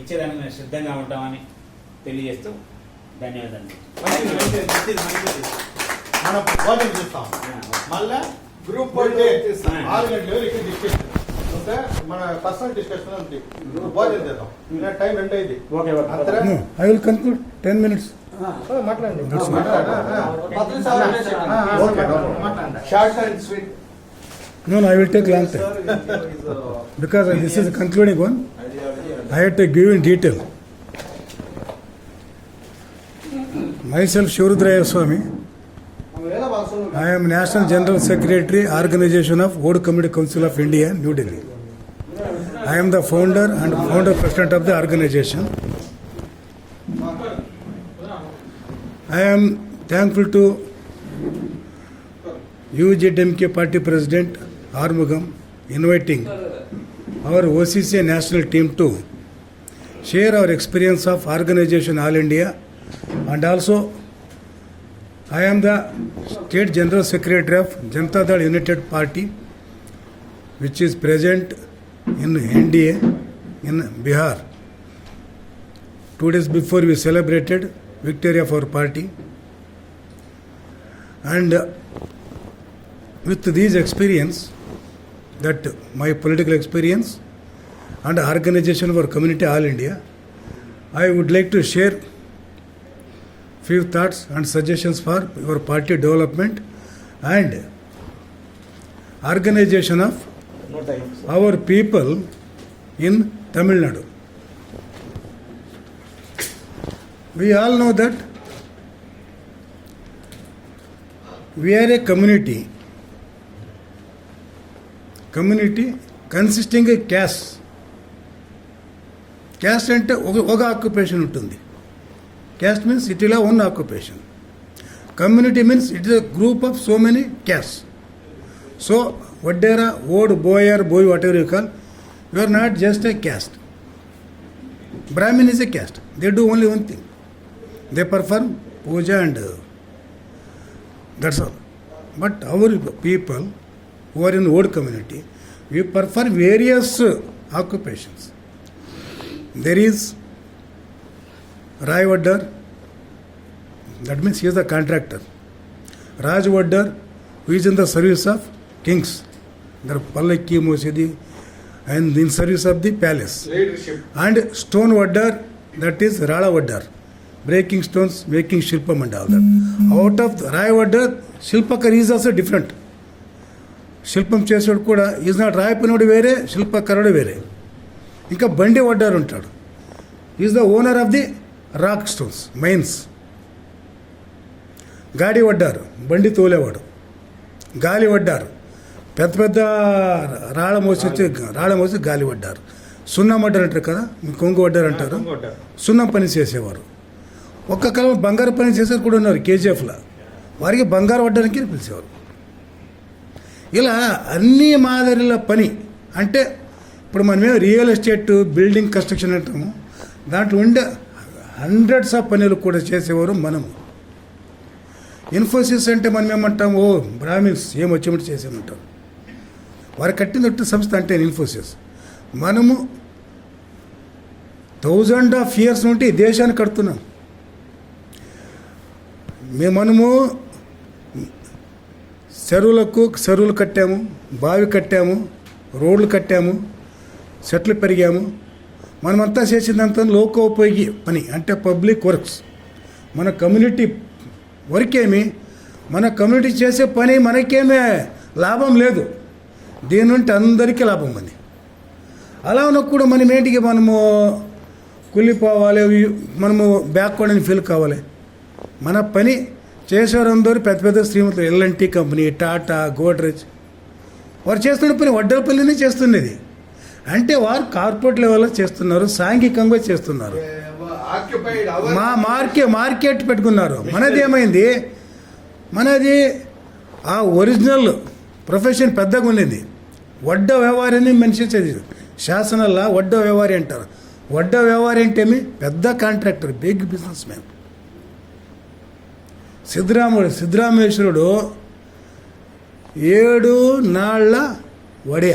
ఇచ్చేదానికి మేము సిద్ధంగా ఉంటామని తెలియజేస్తూ ధన్యవాదాలు. మనం భోజనం చేస్తాం, మళ్ళా గ్రూప్ 6 గంటల ఇక్కడ డిస్కషన్ ఓకే, మన పర్సనల్ డిస్కషన్ ఉంది. భోజనం చేద్దాం, టైం ఎంత అయింది. I will conclude 10 minutes. మాట్లాడండి. Short and sweet. No, I will take long time. Because this is the concluding one. I had to give in detail. Myself, Shivarudraya Swami. I am National General Secretary, Organization of Old Community Council of India, New Delhi. I am the founder and founder president of the organization. I am thankful to UJDMK Party President Armugam inviting our OCCA national team to share our experience of organization All India, and also I am the State General Secretary of Janata Dal United Party, which is present in NDA in Bihar. 2 days before we celebrated victory of our party, and with these experience, that my political experience and organization of our community All India, I would like to share few thoughts and suggestions for your party development and organization of our people in Tamil Nadu. We all know that we are a community consisting of caste. Caste అంటే ఒక occupation ఉంటుంది. Caste means it will have one occupation. Community means it is a group of so many castes. So, Vaddera, Od, Boyar, Boy, whatever you call, you are not just a caste. Brahmin is a caste. They do only one thing. They perform puja and that's all. But our people who are in old community, we perform various occupations. There is Rai Vaddar, that means he is a contractor. Raj Vaddar, who is in the service of kings, the Pallaki Mosidi, and in service of the palace. Leadership. And Stone Vaddar, that is Rala Vaddar, breaking stones, making shilpam and all that. Out of Rai Vaddar, Shilpakar is also different. శిల్పం చేసేవాడు కూడా is not రాయపనివాడు వేరే, శిల్పకరుడు వేరే. ఇంకా బండి వడ్డారు ఉంటాడు, is the owner of the rock stones mines. గాడి వడ్డారు, బండి తోలేవాడు. గాలి వడ్డారు, పెద్ద పెద్ద రాళ్ళ మోసి గాలి వడ్డారు. సున్నం వడ్డారు అంటారు కదా, మీ కొంగు వడ్డారు అంటారు. సున్నం పని చేసేవారు. ఒక్క కాలం బంగారు పని చేసేవారు కూడా ఉన్నారు కేజీఎఫ్లో, వారికి బంగారు వడ్డానికి పిలిచేవారు. ఇలా అన్ని మాదిరిల పని అంటే ఇప్పుడు మనమే రియల్ ఎస్టేట్ బిల్డింగ్ కన్స్ట్రక్షన్ అంటాము, దాంట్లో ఉండే హండ్రెడ్స్ ఆఫ్ పనులు కూడా చేసేవారు మనము. ఇన్ఫోసిస్ అంటే మనం ఏమంటాము, ఓ బ్రాహ్మిన్స్ ఏమొచ్చేమంటే చేసేమంటారు. వారు కట్టిన సంస్థ అంటే ఇన్ఫోసిస్. మనము 1000 years నుండి ఈ దేశాన్ని కడుతున్నాం. మనము చెరువులు కట్టాము, బావి కట్టాము, రోడ్లు కట్టాము, చెట్లు పెరిగాము. మనమంతా చేసిందంతా లోకోపయోగి పని అంటే పబ్లిక్ వర్క్స్. మన కమ్యూనిటీ వర్క్ ఏమి, మన కమ్యూనిటీ చేసే పని మనకేమీ లాభం లేదు, దీని నుండి అందరికీ లాభం ఉంది. అలా ఉన్నప్పుడు మనం ఏంటికి మనము కూలిపోవాలి, మనము బ్యాక్వర్డ్ అని ఫీల్ కావాలి. మన పని చేసేవారందరూ పెద్ద పెద్ద శ్రీమంతులు, ఎల్ఎన్టీ కంపెనీ, టాటా, గోడ్రేజ్, వారు చేస్తున్న పని వడ్డలపల్లినే చేస్తున్నది. అంటే వారు కార్పొరేట్ లెవెల్లో చేస్తున్నారు, సాంఘికంగా చేస్తున్నారు, మా మార్కెట్ పెట్టుకున్నారు. మనది ఏమైంది, మనది ఆ ఒరిజినల్ ప్రొఫెషన్ పెద్దగా ఉన్నది. వడ్డ వ్యవహారాన్ని మనిషి చదివి శాసనాల్లో వడ్డ వ్యవహారి అంటారు. వడ్డ వ్యవహారి అంటే ఏమి, పెద్ద కాంట్రాక్టర్, బిగ్ బిజినెస్ మ్యాన్. సిద్ధరామేశ్వరుడు 7 నాళ్ళ వడియ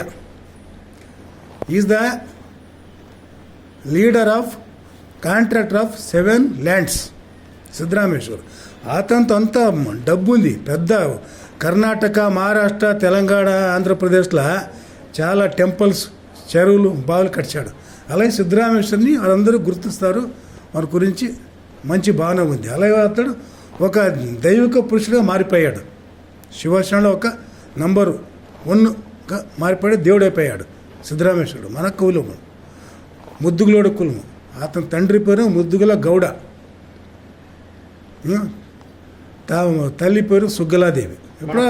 is the leader of contractor of 7 lands Siddharameshwar. అతనితో అంత డబ్బు ఉంది, పెద్ద కర్ణాటక, మహారాష్ట్ర, తెలంగాణ, ఆంధ్రప్రదేశ్లో చాలా టెంపుల్స్, చెరువులు, బావులు కట్టాడు. అలాగే సిద్ధరామేశ్వరిని వాళ్ళందరూ గుర్తిస్తారు, మన గురించి మంచి భావన ఉంది. అలాగే అతడు ఒక దైవిక పురుషుడిగా మారిపోయాడు. శివసేనలో ఒక నంబరు 1గా మారిపోయాడు, దేవుడైపోయాడు సిద్ధరామేశ్వరుడు. మన కులము ముద్దుగులోడు కులము. అతని తండ్రి పేరు ముద్దుగుల గౌడ, తల్లి పేరు సుగ్గలాదేవి. ఇప్పుడు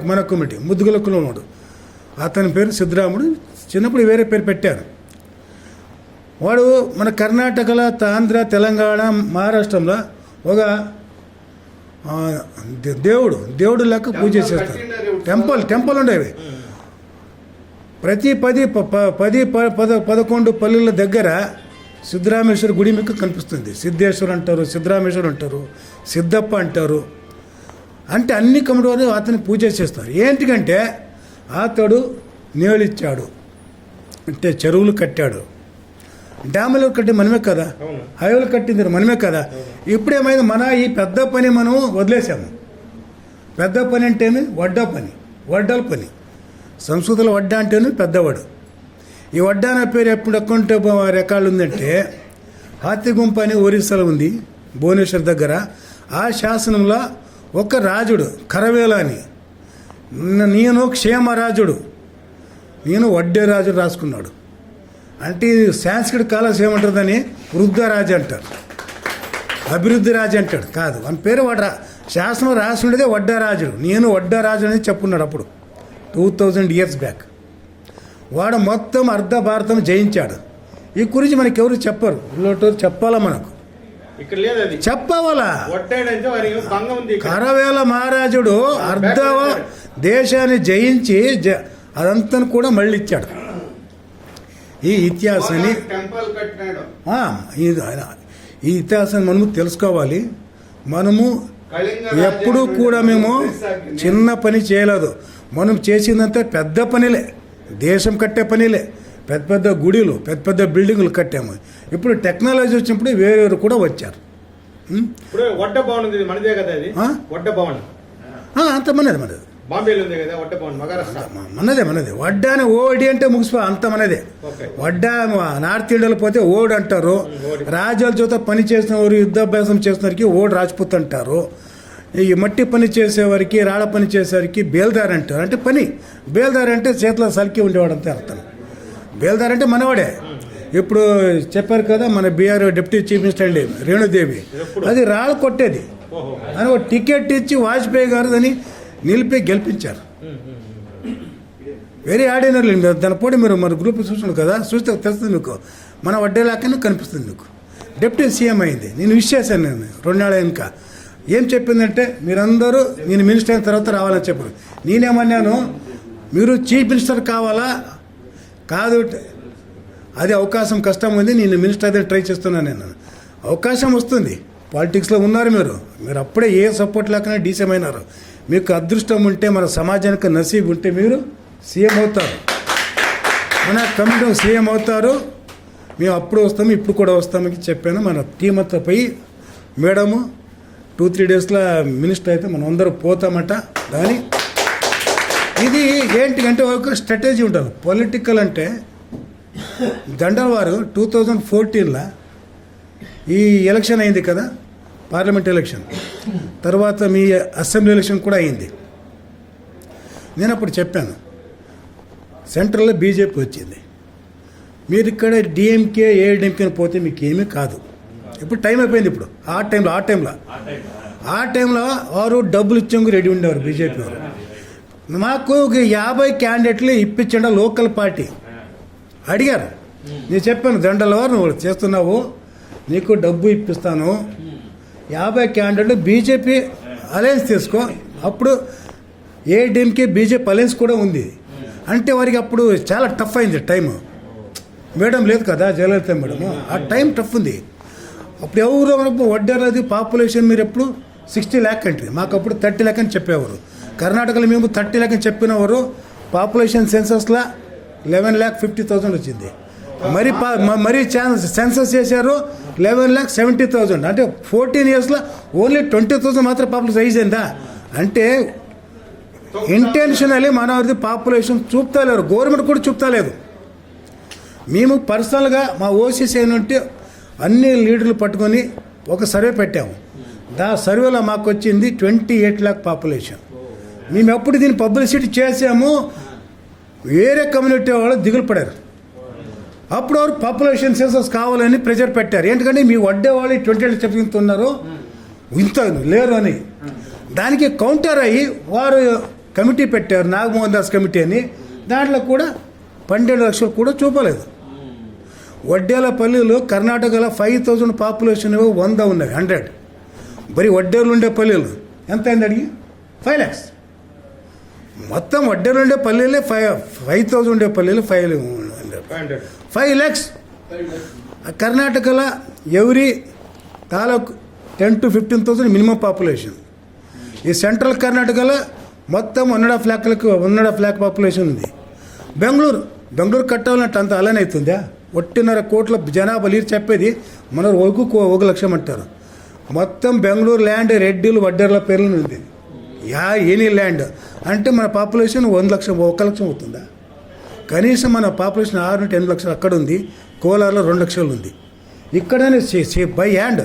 మన కమిటీ ముద్దుగుల కులముడు. అతని పేరు సిద్ధరాముడు. చిన్నప్పుడు వేరే పేరు పెట్టారు. వాడు మన కర్ణాటకలో, ఆంధ్ర, తెలంగాణ, మహారాష్ట్రంలో ఒక దేవుడు లెక్క పూజ చేస్తారు. టెంపుల్ ఉండేవి. ప్రతి 10-11 పల్లెల దగ్గర సిద్ధరామేశ్వర గుడి మీకు కనిపిస్తుంది. సిద్ధేశ్వర్ అంటారు, సిద్ధరామేశ్వర్ అంటారు, సిద్ధప్ప అంటారు. అంటే అన్ని కమిటీ వారు అతని పూజ చేస్తారు. ఏంటికంటే అతడు నేలిచ్చాడు, అంటే చెరువులు కట్టాడు, డ్యాములు కట్టి మనమే కదా, హైవేలు కట్టింది మనమే కదా. ఇప్పుడేమైంది, మన ఈ పెద్ద పని మనం వదిలేసాము. పెద్ద పని అంటేనే వడ్డల పని. సంస్కృతంలో వడ్డ అంటేనే పెద్దవాడు. ఈ వడ్డ అనే పేరు ఎప్పుడు అకౌంట్ రికార్డు ఉందంటే హాతిగుంప అని ఒరిస్సాలో ఉంది, భువనేశ్వర్ దగ్గర. ఆ శాసనంలో ఒక రాజుడు కరవేల అని, నేను క్షేమరాజుడు, నేను వడ్డే రాజుడు రాసుకున్నాడు. అంటే సాంస్క్రిట్ కాలేజ్ ఏమంటుందని వృద్ధరాజు అంటారు, అభివృద్ధి రాజు అంటాడు. కాదు, మన పేరు శాసనం రాసి ఉండేదే వడ్డరాజుడు. నేను వడ్డరాజు అనేది చెప్పున్నాడు అప్పుడు 2000 years బ్యాక్. వాడు మొత్తం అర్ధ భారతం జయించాడు. ఈ గురించి మనకి ఎవరు చెప్పరు, చెప్పాలా మనకు, ఇక్కడ లేదు అది చెప్పవాలా. ఉంది. కరవేల మహారాజుడు అర్ధ దేశాన్ని జయించి అదంతా కూడా మళ్ళీ ఇచ్చాడు. ఈ ఇతిహాసాన్ని ఈ ఇతిహాసాన్ని మనము తెలుసుకోవాలి. మనము ఎప్పుడూ కూడా మేము చిన్న పని చేయలేదు. మనం చేసిందంతా పెద్ద పనిలే, దేశం కట్టే పనిలే, పెద్ద పెద్ద గుడిలు, పెద్ద పెద్ద బిల్డింగులు కట్టాము. ఇప్పుడు టెక్నాలజీ వచ్చినప్పుడు వేరేవారు కూడా వచ్చారు. ఇప్పుడు వడ్డ భవన్ ఉంది, మనదే కదా అది, వడ్డ భవన్ అంత మనది బాంబేలో ఉంది కదా వడ్డ భవన్, మహారాష్ట్ర మనదే. వడ్డ అని ఓడి అంటే ముగిసిపో, అంత మనదే. వడ్డ నార్త్ ఇండియాలో పోతే ఓడి అంటారు. రాజాల చేత పని చేసిన వారు, యుద్ధాభ్యాసం చేసిన వారికి ఓడి రాజ్పుత్ అంటారు. ఈ మట్టి పని చేసేవారికి, రాళ్ళ పని చేసేవారికి బేల్దార్ అంటారు. అంటే పని బేల్దార్ అంటే చేతిలో సలికి ఉండేవాడు అంతే అర్థం. బేల్దార్ అంటే మనవాడే. ఇప్పుడు చెప్పారు కదా మన బీఆర్ డిప్యూటీ చీఫ్ మినిస్టర్ అండి రేణుదేవి, అది రాళ్ళు కొట్టేది అని ఒక టికెట్ ఇచ్చి వాజ్పేయి గారు దాన్ని నిలిపి గెలిపించారు. Very ordinary. దాని పోటీ మీరు మన గ్రూప్ చూస్తున్నారు కదా, చూస్తే తెలుస్తుంది మీకు. మన వడ్డేలాకనే కనిపిస్తుంది మీకు. డిప్యూటీ సీఎం అయింది. నేను విష్ చేశాను, నేను 2 నెలల వెనుక. ఏం చెప్పిందంటే మీరందరూ నేను మినిస్టర్ అయిన తర్వాత రావాలని చెప్పారు. నేనేమన్నాను, మీరు చీఫ్ మినిస్టర్ కావాలా, కాదు అది అవకాశం కష్టం ఉంది, నేను మినిస్టర్ అయితే ట్రై చేస్తున్నాను. నేను అవకాశం వస్తుంది. పాలిటిక్స్లో ఉన్నారు మీరు అప్పుడే ఏ సపోర్ట్ లేకనే డీసీఎం అయినారు. మీకు అదృష్టం ఉంటే, మన సమాజానికి నసీబు ఉంటే మీరు సీఎం అవుతారు, మన కమిటీ సీఎం అవుతారు. మేము అప్పుడు వస్తాము, ఇప్పుడు కూడా వస్తామని చెప్పాను. మన టీం అంతా పోయి మేడము 2-3 డేస్లో మినిస్టర్ అయితే మనం అందరూ పోతామట. కానీ ఇది ఏంటికంటే ఒక స్ట్రాటజీ ఉంటుంది. పొలిటికల్ అంటే దండల వారు 2014లో ఈ ఎలక్షన్ అయింది కదా, పార్లమెంట్ ఎలక్షన్ తర్వాత మీ అసెంబ్లీ ఎలక్షన్ కూడా అయింది. నేను అప్పుడు చెప్పాను, సెంట్రల్లో బీజేపీ వచ్చింది, మీరు ఇక్కడ డిఎంకే ఏఐడిఎంకేని పోతే మీకు ఏమీ కాదు. ఇప్పుడు టైం అయిపోయింది. ఇప్పుడు ఆ టైంలో వారు డబ్బులు ఇచ్చేందుకు రెడీ ఉండేవారు బీజేపీ వారు. మాకు 50 క్యాండిడేట్లు ఇప్పించండి లోకల్ పార్టీ అడిగారు. నేను చెప్పాను, దండల వారు నువ్వు చేస్తున్నావు, నీకు డబ్బు ఇప్పిస్తాను, 50 క్యాండిడేట్లు బీజేపీ అలయన్స్ తీసుకో. అప్పుడు ఏఐడిఎంకే బీజేపీ అలయన్స్ కూడా ఉంది. అంటే వారికి అప్పుడు చాలా టఫ్ అయింది టైము. మేడం లేదు కదా, జయలలిత మేడము, ఆ టైం టఫ్ ఉంది. అప్పుడు ఎవరు వడ్డేది పాపులేషన్ మీరు ఎప్పుడు 60 lakh అంటే మాకు అప్పుడు 30 lakh అని చెప్పేవారు. కర్ణాటకలో మేము 30 lakh అని చెప్పినవారు. పాపులేషన్ సెన్సస్లో 11,50,000 వచ్చింది. మరి సెన్సస్ చేశారు 11,70,000. అంటే 14 yearsలో ఓన్లీ 20,000 మాత్రం పాపులేషన్ రైజ్ అయిందా? అంటే ఇంటెన్షనలీ మనది పాపులేషన్ చూపుతలేరు, గవర్నమెంట్ కూడా చూపుతలేదు. మేము పర్సనల్గా మా ఓసీసీ నుండి అన్ని లీడర్లు పట్టుకొని ఒక సర్వే పెట్టాము. సర్వేలో మాకు వచ్చింది 28 lakh పాపులేషన్. మేము ఎప్పుడు దీన్ని పబ్లిసిటీ చేసాము, వేరే కమ్యూనిటీ వాళ్ళు దిగులు పడారు. అప్పుడు వారు పాపులేషన్ సెన్సస్ కావాలని ప్రెజర్ పెట్టారు. ఎందుకంటే మీ వడ్డే వాళ్ళు 28 చెప్తున్నారు, ఇంత లేరు అని. దానికి కౌంటర్ అయ్యి వారు కమిటీ పెట్టారు, నాగమోహన్ దాస్ కమిటీ అని. దాంట్లో కూడా 12 లక్షలు కూడా చూపలేదు. వడ్డేల పల్లెలు కర్ణాటకలో 5,000 పాపులేషన్ 100 ఉన్నాయి, 100. మరి వడ్డేలు ఉండే పల్లెలు ఎంత అయింది అడిగి 5 lakhs. మొత్తం వడ్డేలు ఉండే పల్లెలే 5,000 ఉండే పల్లెలు 5 lakhs. కర్ణాటకలో ఎవరి తాలూకు 10 to 15,000 మినిమం పాపులేషన్. ఈ సెంట్రల్ కర్ణాటకలో మొత్తం 1.5 lakh పాపులేషన్ ఉంది. బెంగళూరు కట్టాలంటే అంత అలానే అవుతుందా? 1.5 కోట్ల జనాభా లీరు చెప్పేది మన 1 లక్షం అంటారు. మొత్తం బెంగళూరు ల్యాండ్ రెడ్డిలు వడ్డేర్ల పేర్లు ఉంది. ఎనీ ల్యాండ్ అంటే మన పాపులేషన్ 1 లక్షం అవుతుందా? కనీసం మన పాపులేషన్ 6 నుండి 8 లక్షలు అక్కడ ఉంది. కోలార్లో 2 లక్షలు ఉంది. ఇక్కడనే బై హ్యాండ్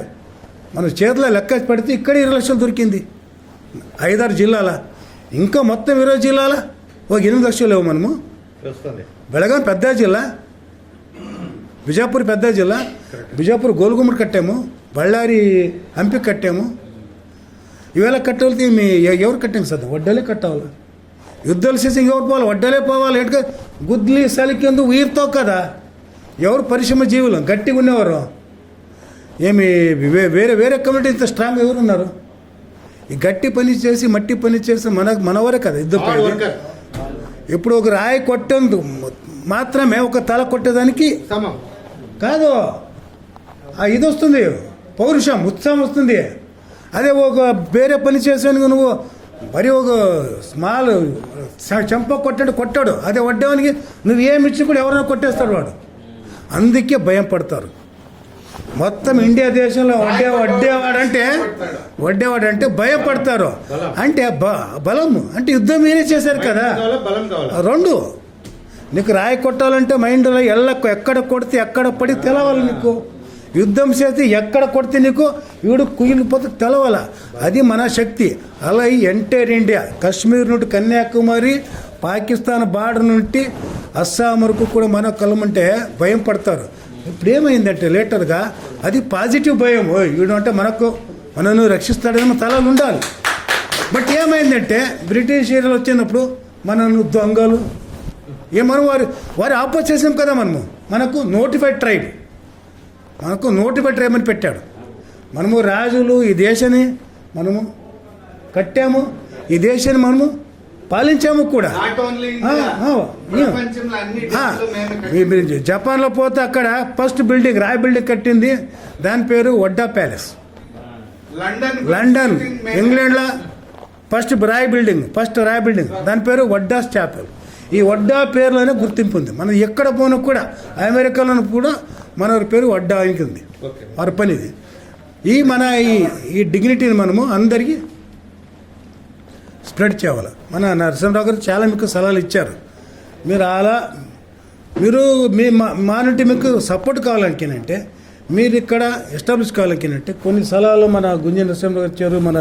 మన చేతిలో లెక్క పెడితే ఇక్కడ 20 లక్షలు దొరికింది. 5-6 జిల్లాల, ఇంకా మొత్తం 20 జిల్లాల 8 లక్షలు లేవు. మనము బెళగాం పెద్ద జిల్లా, బిజాపూర్ పెద్ద జిల్లా. బిజాపూర్ గోల్గుమ్మడి కట్టాము, బళ్ళారి హంపి కట్టాము. ఇవేళ కట్టాలి ఎవరు కట్టాము సార్? వడ్డలే కట్టాలి. యుద్ధాలు చేసి ఎవరు పోవాలి? వడ్డలే పోవాలి. ఎందుకంటే గుద్లి సలికెందు వీరితో కదా. ఎవరు పరిశ్రమ జీవులు గట్టిగా ఉన్నవారు? ఏమి వేరే కమ్యూనిటీ ఇంత స్ట్రాంగ్ ఎవరు ఉన్నారు? ఈ గట్టి పని చేసి మట్టి పని చేసి మనవరే కదా యుద్ధం. ఇప్పుడు ఒక రాయి కొట్టేందుకు మాత్రమే ఒక తల కొట్టేదానికి కాదు, ఇది వస్తుంది, పౌరుషం ఉత్సాహం వస్తుంది. అదే ఒక వేరే పని చేసేందుకు నువ్వు మరి ఒక స్మాల్ చెంప కొట్టాడు, అదే వడ్డేవానికి నువ్వు ఏమిచ్చి కూడా ఎవరైనా కొట్టేస్తాడు వాడు. అందుకే భయం పడతారు. మొత్తం ఇండియా దేశంలో వడ్డేవాడంటే భయపడతారు. అంటే బలము అంటే యుద్ధం మీరే చేశారు కదా. 2 నీకు రాయి కొట్టాలంటే మైండ్లో ఎక్కడ కొడితే ఎక్కడ పడి తెలవాలి. నీకు యుద్ధం చేస్తే ఎక్కడ కొడితే నీకు వీడు కుయిలిపోతే తెలవాల. అది మన శక్తి. అలా ఎంటైర్ ఇండియా కాశ్మీర్ నుండి కన్యాకుమారి, పాకిస్తాన్ బార్డర్ నుండి అస్సాం వరకు కూడా మన కలమంటే భయం పడతారు. ఇప్పుడు ఏమైందంటే లేటర్గా అది పాజిటివ్ భయం. వీడు అంటే మనను రక్షిస్తాడని మన తలలు ఉండాలి. బట్ ఏమైందంటే బ్రిటిష్ ఏరియాలో వచ్చినప్పుడు మనను దొంగలు మనం వారి ఆపోజ్ చేసాం కదా. మనకు నోటిఫైడ్ ట్రైబ్ అని పెట్టాడు. మనము రాజులు ఈ దేశాన్ని మనము కట్టాము, ఈ దేశాన్ని మనము పాలించాము కూడా. జపాన్లో పోతే అక్కడ ఫస్ట్ బిల్డింగ్ రాయ్ బిల్డింగ్ కట్టింది, దాని పేరు వడ్డా ప్యాలెస్. లండన్ ఇంగ్లాండ్లో ఫస్ట్ రాయ్ బిల్డింగ్ దాని పేరు వడ్డాస్ చాపెల్. ఈ వడ్డా పేరులోనే గుర్తింపు ఉంది. మనం ఎక్కడ పోయినా కూడా అమెరికాలో కూడా మన పేరు వడ్డా ఆయనకి ఉంది. వారి పనిది. మన ఈ డిగ్నిటీని మనము అందరికీ స్ప్రెడ్ చేయాలి. మన నరసింహరావు గారు చాలా మీకు సలహాలు ఇచ్చారు. మీరు మా నుండి మీకు సపోర్ట్ కావాలనుకేనంటే, మీరు ఇక్కడ ఎస్టాబ్లిష్ కావాలనుకేనంటే కొన్ని సలహాలు మన గుంజ నరసింహరావు గారు ఇచ్చారు, మన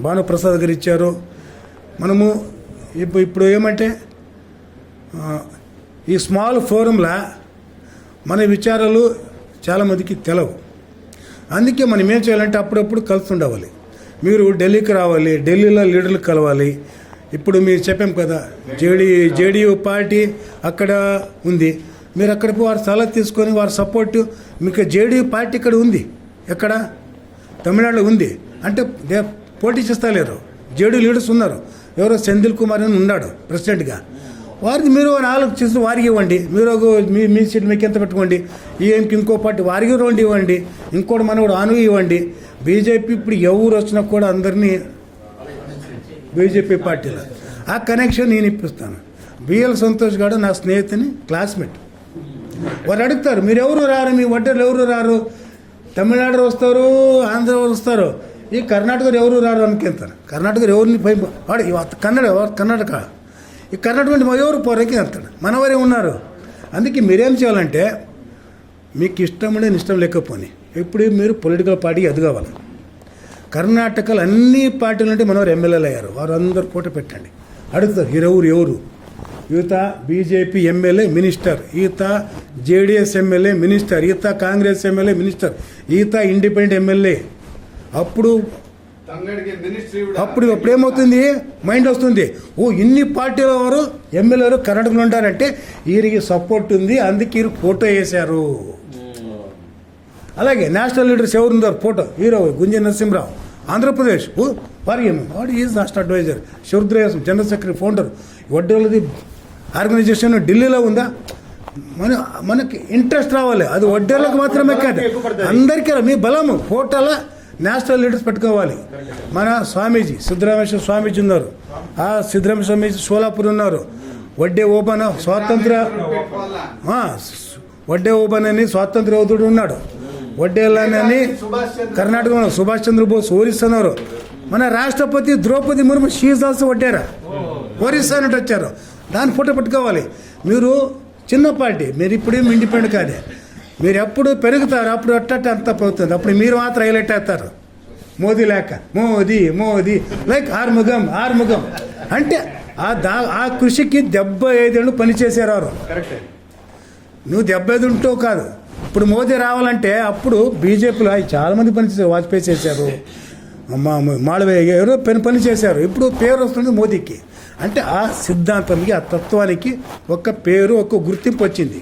భానుప్రసాద్ గారు ఇచ్చారు. మనము ఇప్పుడు ఏమంటే ఈ స్మాల్ ఫోరంలా మన విచారాలు చాలామందికి తెలవు. అందుకే మనం ఏం చేయాలంటే అప్పుడప్పుడు కలుస్తుండవాలి. మీరు ఢిల్లీకి రావాలి, ఢిల్లీలో లీడర్లు కలవాలి. ఇప్పుడు మీరు చెప్పాం కదా జేడీయూ పార్టీ అక్కడ ఉంది. మీరు అక్కడ వారి సలహా తీసుకొని వారి సపోర్టు మీకు జేడీయూ పార్టీ ఇక్కడ ఉంది, ఎక్కడ తమిళనాడులో ఉంది. అంటే పోటీ చేస్తలేరు. జేడీయూ లీడర్స్ ఉన్నారు. ఎవరో సెంధిల్ కుమార్ అని ఉన్నాడు ప్రెసిడెంట్గా. వారికి మీరు ఆలోచిస్తూ వారికి ఇవ్వండి. మీరు మీ సీట్ మీకు ఎంత పెట్టుకోండి. ఈఎంకి ఇంకో పార్టీ వారికి 2 ఇవ్వండి. ఇంకోటి మనం కూడా ఆను ఇవ్వండి. బీజేపీ ఇప్పుడు ఎవరు వచ్చినా కూడా అందరినీ బీజేపీ పార్టీలో ఆ కనెక్షన్ నేను ఇప్పిస్తాను. బిఎల్ సంతోష్ గారు నా స్నేహితుని క్లాస్మేట్. వారు అడుగుతారు మీరు ఎవరు రారు, మీ వడ్డర్లు ఎవరు రారు, తమిళనాడు వస్తారు, ఆంధ్ర వస్తారు, ఈ కర్ణాటకలో ఎవరు రారు అనుకుంటారు. కర్ణాటకలో ఎవరిని పై వాడు కర్ణాటక ఈ కర్ణాటక నుండి ఎవరు పోరేకి అంటాడు, మనవరే ఉన్నారు. అందుకే మీరేం చేయాలంటే మీకు ఇష్టం ఇష్టం లేకపోని ఇప్పుడు మీరు పొలిటికల్ పార్టీ ఎదగవాలి. కర్ణాటకలో అన్ని పార్టీల నుండి మనవారు ఎమ్మెల్యేలు అయ్యారు, వారు అందరు పోటీ పెట్టండి. అడుగుతారు ఎవరు ఈత బీజేపీ ఎమ్మెల్యే మినిస్టర్, ఈత జేడీఎస్ ఎమ్మెల్యే మినిస్టర్, ఈత కాంగ్రెస్ ఎమ్మెల్యే మినిస్టర్, ఈత ఇండిపెండెంట్ ఎమ్మెల్యే. అప్పుడు ఏమవుతుంది, మైండ్ వస్తుంది, ఓ ఇన్ని పార్టీల వారు ఎమ్మెల్యేలు కర్ణాటకలో ఉంటారంటే వీరికి సపోర్ట్ ఉంది, అందుకే వీరు ఫోటో వేశారు. అలాగే నేషనల్ లీడర్స్ ఎవరు ఉన్నారు ఫోటో, హీరో గుంజన్ నరసింహరావు ఆంధ్రప్రదేశ్, వాడు is national advisor, శివరుద్రయాసం general secretary, founder. వడ్డేళ్ళది organisation ఢిల్లీలో ఉందా, మనకి ఇంట్రెస్ట్ రావాలి, అది వడ్డేళ్ళకి మాత్రమే కాదు అందరికీ. మీ బలము ఫోటోలో నేషనల్ లీడర్స్ పెట్టుకోవాలి. మన స్వామీజీ సిద్ధరామేశ్వర స్వామీజీ ఉన్నారు, ఆ సిద్ధరామేశ్వర స్వామీజీ సోలాపూర్ ఉన్నారు. వడ్డే ఓబన్ వడ్డే ఓబన్ అని స్వాతంత్ర యోధుడు ఉన్నాడు. వడ్డేళ్ళని కర్ణాటక సుభాష్ చంద్రబోస్ ఒరిస్సా అన్నారు. మన రాష్ట్రపతి ద్రౌపది ముర్ము షీఈ్ ఆల్సో వడ్డేరా, ఒరిస్సా అన్నట్టు వచ్చారు. దాని ఫోటో పెట్టుకోవాలి. మీరు చిన్న పార్టీ, మీరు ఇప్పుడేం ఇండిపెండెంట్ కాదే, మీరు ఎప్పుడు పెరుగుతారు అప్పుడు అట్ట అంత పోతుంది, అప్పుడు మీరు మాత్రం హైలైట్ అవుతారు. మోదీ లేక మోదీ లైక్ ఆర్ముగం అంటే ఆ కృషికి 75 ఏళ్ళు పనిచేసారు వారు. నువ్వు 75 ఉంటావు కాదు. ఇప్పుడు మోదీ రావాలంటే అప్పుడు బీజేపీలో చాలామంది పనిచేశారు, వాజ్పేయి చేశారు, మాళవయ్య ఎవరో పని చేశారు. ఇప్పుడు పేరు వస్తుంది మోదీకి. అంటే ఆ సిద్ధాంతానికి, ఆ తత్వానికి ఒక పేరు, ఒక గుర్తింపు వచ్చింది.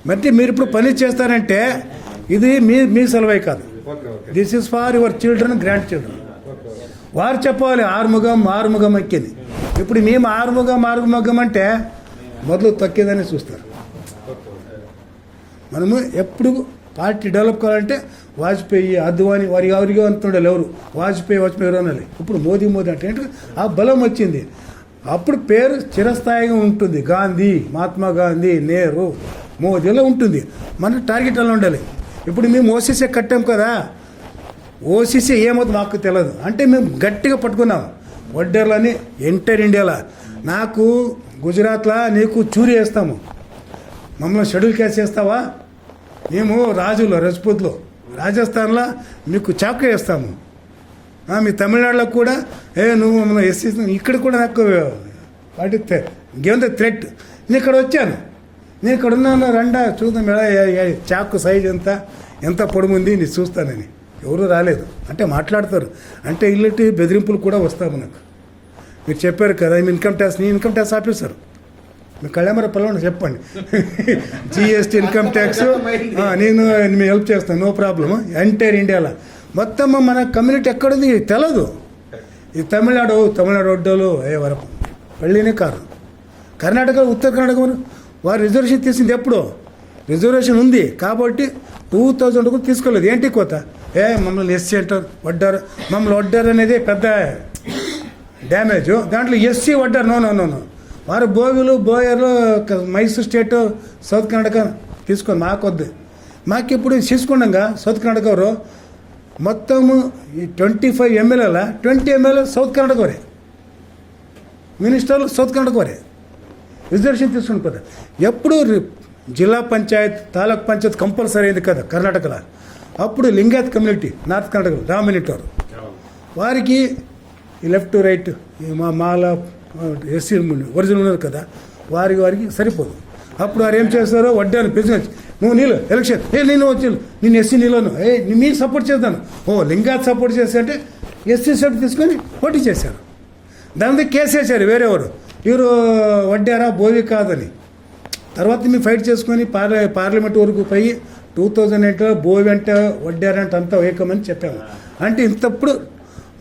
మరి మీరు ఇప్పుడు పని చేస్తారంటే ఇది మీ సెలవే కాదు, this is for your children, grandchildren. వారు చెప్పాలి ఆరుముగం ఎక్కింది. ఇప్పుడు మేము ఆరుముగం అంటే మొదలు తక్కేదని చూస్తారు. మనము ఎప్పుడు పార్టీ డెవలప్ కావాలంటే వాజ్పేయి, అద్వానీ వారి ఎవరిగా అంటుండాలి, ఎవరు వాజ్పేయి ఎవరు అనాలి. ఇప్పుడు మోదీ అంటే ఏంటంటే ఆ బలం వచ్చింది. అప్పుడు పేరు చిరస్థాయిగా ఉంటుంది. గాంధీ, మహాత్మా గాంధీ, నెహ్రూ, మోదీలో ఉంటుంది. మన టార్గెట్ అలా ఉండాలి. ఇప్పుడు మేము ఓసీసీ కట్టాం కదా, ఓసీసీ ఏమవుతుంది మాకు తెలియదు అంటే మేము గట్టిగా పట్టుకున్నాం. వడ్డేర్లని ఎంటైర్ ఇండియాలో నాకు గుజరాత్లో నీకు చూరి వేస్తాము, మమ్మల్ని షెడ్యూల్ క్యాస్ట్ చేస్తావా, మేము రాజులో రజపూత్లో, రాజస్థాన్లో మీకు చాకు వేస్తాము, మీ తమిళనాడులో కూడా నువ్వు మమ్మల్ని ఎస్సీ, ఇక్కడ కూడా నాకు వాటి గేమ్ థ్రెట్. నేను ఇక్కడ వచ్చాను, నేను ఇక్కడ ఉన్నాను, చూద్దాం చాకు సైజ్ ఎంత పొడుముంది నేను చూస్తానని. ఎవరు రాలేదు అంటే మాట్లాడతారు. అంటే ఇలాంటి బెదిరింపులు కూడా వస్తాయి మనకు. మీరు చెప్పారు కదా ఇన్కమ్ ట్యాక్స్ ఆఫీసర్, మీ కళ్యామర పిల్లలు చెప్పండి, జిఎస్టీ ఇన్కమ్ ట్యాక్స్ నేను మీ హెల్ప్ చేస్తాను, నో ప్రాబ్లమ్. ఎంటైర్ ఇండియాలో మొత్తం మన కమ్యూనిటీ ఎక్కడుంది తెలదు. ఈ తమిళనాడు వడ్డోలు వరకు పెళ్ళినే కాదు. కర్ణాటక, ఉత్తర కర్ణాటక వారు రిజర్వేషన్ తీసింది ఎప్పుడో, రిజర్వేషన్ ఉంది కాబట్టి 2000 కూడా తీసుకోలేదు. ఏంటి కోత, మమ్మల్ని ఎస్సీ అంటారు, వడ్డారు, మమ్మల్ని వడ్డారు అనేది పెద్ద డ్యామేజ్. దాంట్లో ఎస్సీ వడ్డారు, నో వారు బోయర్లు మైసూర్ స్టేట్, సౌత్ కర్ణాటక తీసుకొని మాకొద్దు. మాకెప్పుడు తీసుకున్నాగా సౌత్ కర్ణాటక వారు మొత్తము ఈ 25 ఎమ్మెల్యేల 20 ఎమ్మెల్యే సౌత్ కర్ణాటక వారే, మినిస్టర్లు సౌత్ కర్ణాటక వారే రిజర్వేషన్ తీసుకుని కదా. ఎప్పుడు జిల్లా పంచాయత్, తాలూక్ పంచాయత్ కంపల్సరీ అయింది కదా కర్ణాటకలో. అప్పుడు లింగాయత్ కమ్యూనిటీ నార్త్ కర్ణాటకలో డామినేట్ వారు, వారికి ఈ లెఫ్ట్ రైట్ మాల ఎస్సీ ఒరిజినల్ ఉన్నారు కదా, వారికి సరిపోదు. అప్పుడు వారు ఏం చేస్తారో వడ్డాను బిజినెస్, నువ్వు నీళ్ళు ఎలక్షన్ నేను వచ్చి నేను ఎస్సీ నీళ్ళను మీకు సపోర్ట్ చేస్తాను, లింగాయత్ సపోర్ట్ చేస్తే అంటే ఎస్సీ సైడ్ తీసుకొని పోటీ చేశారు. దాని కేసు వేశారు వేరేవారు, వీరు వడ్డారా బోవి కాదని. తర్వాత మేము ఫైట్ చేసుకొని పార్లమెంట్ వరకు పోయి 2008లో బోవి అంటే వడ్డారంటే అంతా ఏకమని చెప్పాము. అంటే ఇంతప్పుడు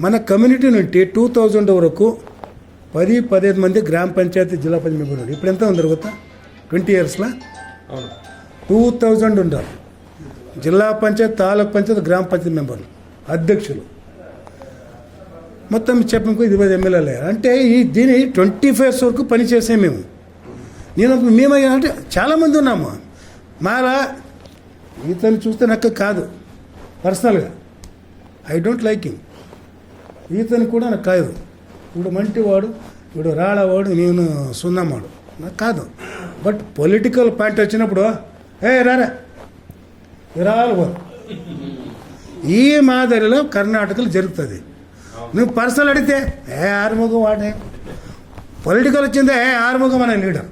మన కమ్యూనిటీ నుండి 2000 వరకు 10-15 మంది గ్రామ పంచాయతీ జిల్లా పంచాయతీ మెంబర్లు. ఇప్పుడు ఎంత ఉంది కొత్త 20 ఇయర్స్లో 2000 ఉంటారు. జిల్లా పంచాయతీ, తాలూక్ పంచాయతీ, గ్రామ పంచాయతీ మెంబర్లు, అధ్యక్షులు మొత్తం చెప్పకు 20 ఎమ్మెల్యేలు. అంటే దీని 25 years వరకు పనిచేసాం మేము. మేమయ్యా అంటే చాలామంది ఉన్నాము. మాలా ఇతను చూస్తే నాకు కాదు పర్సనల్గా ఐ డోంట్ లైక్ హిమ్. ఈతను కూడా నాకు కాదు. ఇప్పుడు మంటివాడు, ఇప్పుడు రాళ్ళవాడు, నేను సున్నమ్మాడు నాకు కాదు. బట్ పొలిటికల్ పాయింట్ వచ్చినప్పుడు రారా రాళ్ళు ఈ మాదిరిలో కర్ణాటకలో జరుగుతుంది. నువ్వు పర్సనల్ అడిగితే ఆరుముఖం వాడే, పొలిటికల్ వచ్చిందే ఆరుముఖం మన లీడర్.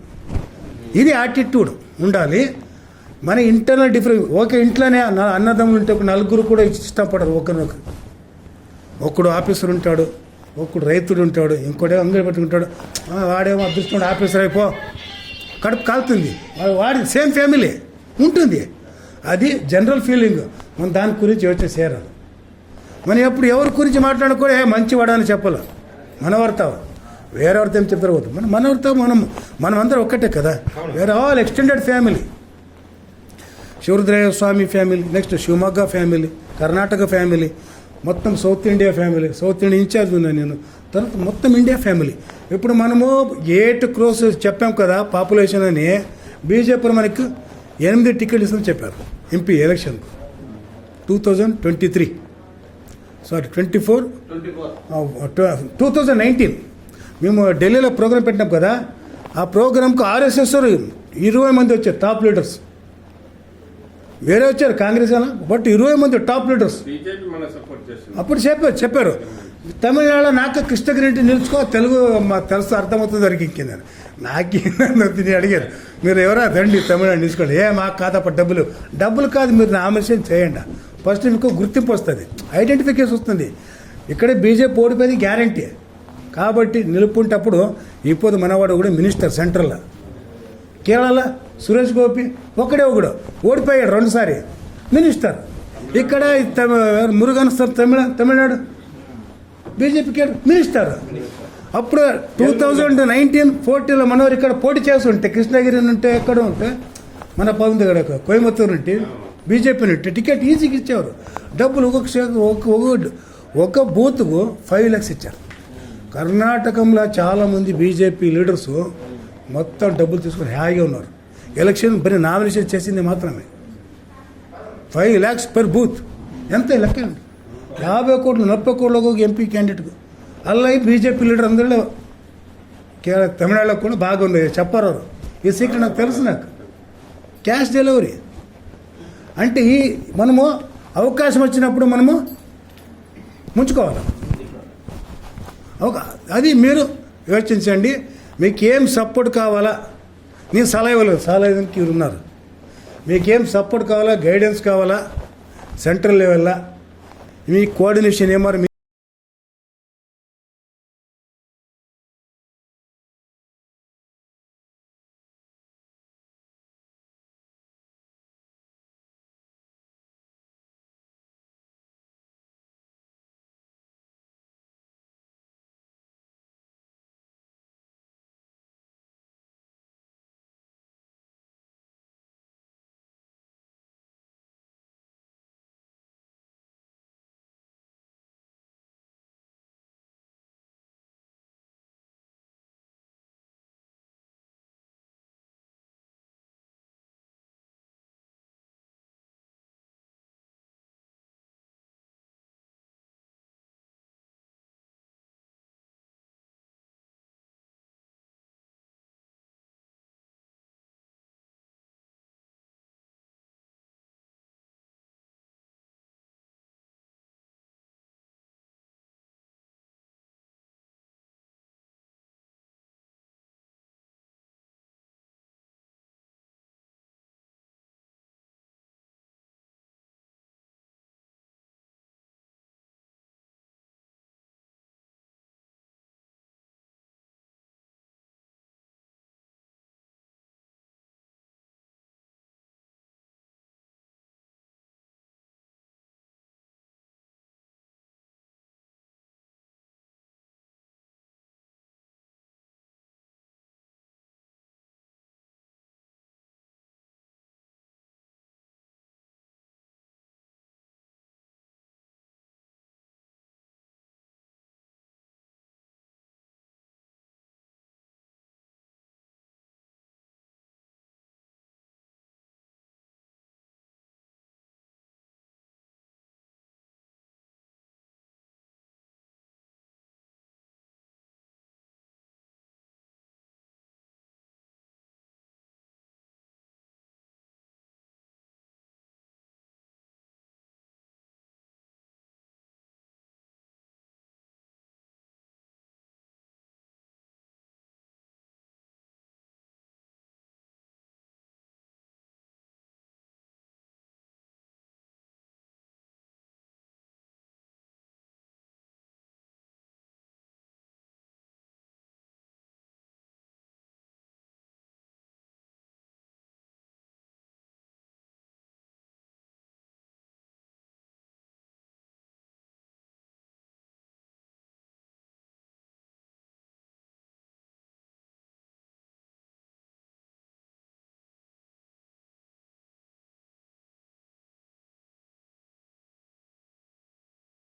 ఇది యాటిట్యూడ్ ఉండాలి. మన ఇంటర్నల్ డిఫరెన్స్. ఓకే, ఇంట్లోనే అన్నదమ్ములు ఉంటే ఒక నలుగురు కూడా ఇష్టపడరు ఒకరినొకరు. ఒకడు ఆఫీసర్ ఉంటాడు, ఒకడు రైతుడు ఉంటాడు, ఇంకోటే అంగడి పెట్టుకుంటాడు. వాడేమో అదృష్టం ఆఫీసర్ అయిపో, కడుపు కాలుతుంది. వాడి సేమ్ ఫ్యామిలీ ఉంటుంది. అది జనరల్ ఫీలింగ్. మనం దాని గురించి యోచన చేయాలి. మనం ఎప్పుడు ఎవరి గురించి మాట్లాడుకో మంచివాడు అని చెప్పాలి. మనవర్త వేరెవరితో ఏం చెప్తారు పోతుంది. మనవర్త మనమందరం ఒక్కటే కదా. వేరే all extended family. Shivarudrayya Swamy family, next Shivamogga family, Karnataka family, మొత్తం south India family. South India in charge ఉన్నాను నేను. తర్వాత మొత్తం ఇండియా ఫ్యామిలీ. ఇప్పుడు మనము 8 crores చెప్పాం కదా పాపులేషన్ అని. బీజేపీ మనకు 8 టికెట్లు ఇస్తుందని చెప్పారు ఎంపీ ఎలక్షన్ 2023 సారీ 2019. మేము ఢిల్లీలో ప్రోగ్రాం పెట్టినాం కదా. ఆ ప్రోగ్రాంకు RSS 20 మంది వచ్చారు టాప్ లీడర్స్. వేరే వచ్చారు కాంగ్రెస్ అలా, బట్ 20 మంది టాప్ లీడర్స్. అప్పుడు చెప్పారు తమిళనాడులో నాకు కృష్ణగిరి నిలుచుకో, తెలుగు మా తెలుసు అర్థమవుతుంది వరకు ఎక్కిందని. నాకేందని అడిగారు, మీరు ఎవరా రండి తమిళనాడు నిలుచుకోండి. మాకు కాదప్ప డబ్బులు కాదు, మీరు నామినేషన్ చేయండి. ఫస్ట్ మీకు గుర్తింపు వస్తుంది, ఐడెంటిఫికేషన్ వస్తుంది. ఇక్కడే బీజేపీ ఓడిపోయింది గ్యారంటీ. కాబట్టి నిలుపుంటప్పుడు ఇప్పుడు మనవాడు కూడా మినిస్టర్ సెంట్రల్లో. కేరళ సురేష్ గోపి ఒకడు ఓడిపోయాడు 2 సారి మినిస్టర్. ఇక్కడ మురుగన్ తమిళనాడు బీజేపీకి మినిస్టర్. అప్పుడు 2019-14లో మనవారు ఇక్కడ పోటీ చేస్తుంటే కృష్ణగిరి ఉంటే ఎక్కడ ఉంటే మన పవన్ దగ్గర కోయంబత్తూరు నుండి బీజేపీ నుండి టికెట్ ఈజీగా ఇచ్చేవారు. డబ్బులు ఒక బూత్కు 5 lakhs ఇచ్చారు. కర్ణాటకంలో చాలామంది బీజేపీ లీడర్స్ మొత్తం డబ్బులు తీసుకొని హాయిగా ఉన్నారు. ఎలక్షన్ మరి నామినేషన్ చేసింది మాత్రమే 5 lakhs పర్ బూత్. ఎంత లెక్క? 50 కోట్లు 40 కోట్లకు ఎంపీ క్యాండిడేట్కు. అలా బీజేపీ లీడర్ అందరిలో తమిళనాడులో కూడా బాగుంది చెప్పారు. ఈ సీక్రెట్ నాకు తెలుసు. నాకు క్యాష్ డెలివరీ అంటే మనము అవకాశం వచ్చినప్పుడు మనము ముంచుకోవాలి. అది మీరు యోచించండి. మీకేం సపోర్ట్ కావాలా? నేను సలహా ఇవ్వలేదు, సలహా ఇవ్వడానికి ఉన్నారు. మీకేం సపోర్ట్ కావాలా, గైడెన్స్ కావాలా, సెంట్రల్ లెవెల్లో మీ కోఆర్డినేషన్ ఏమారు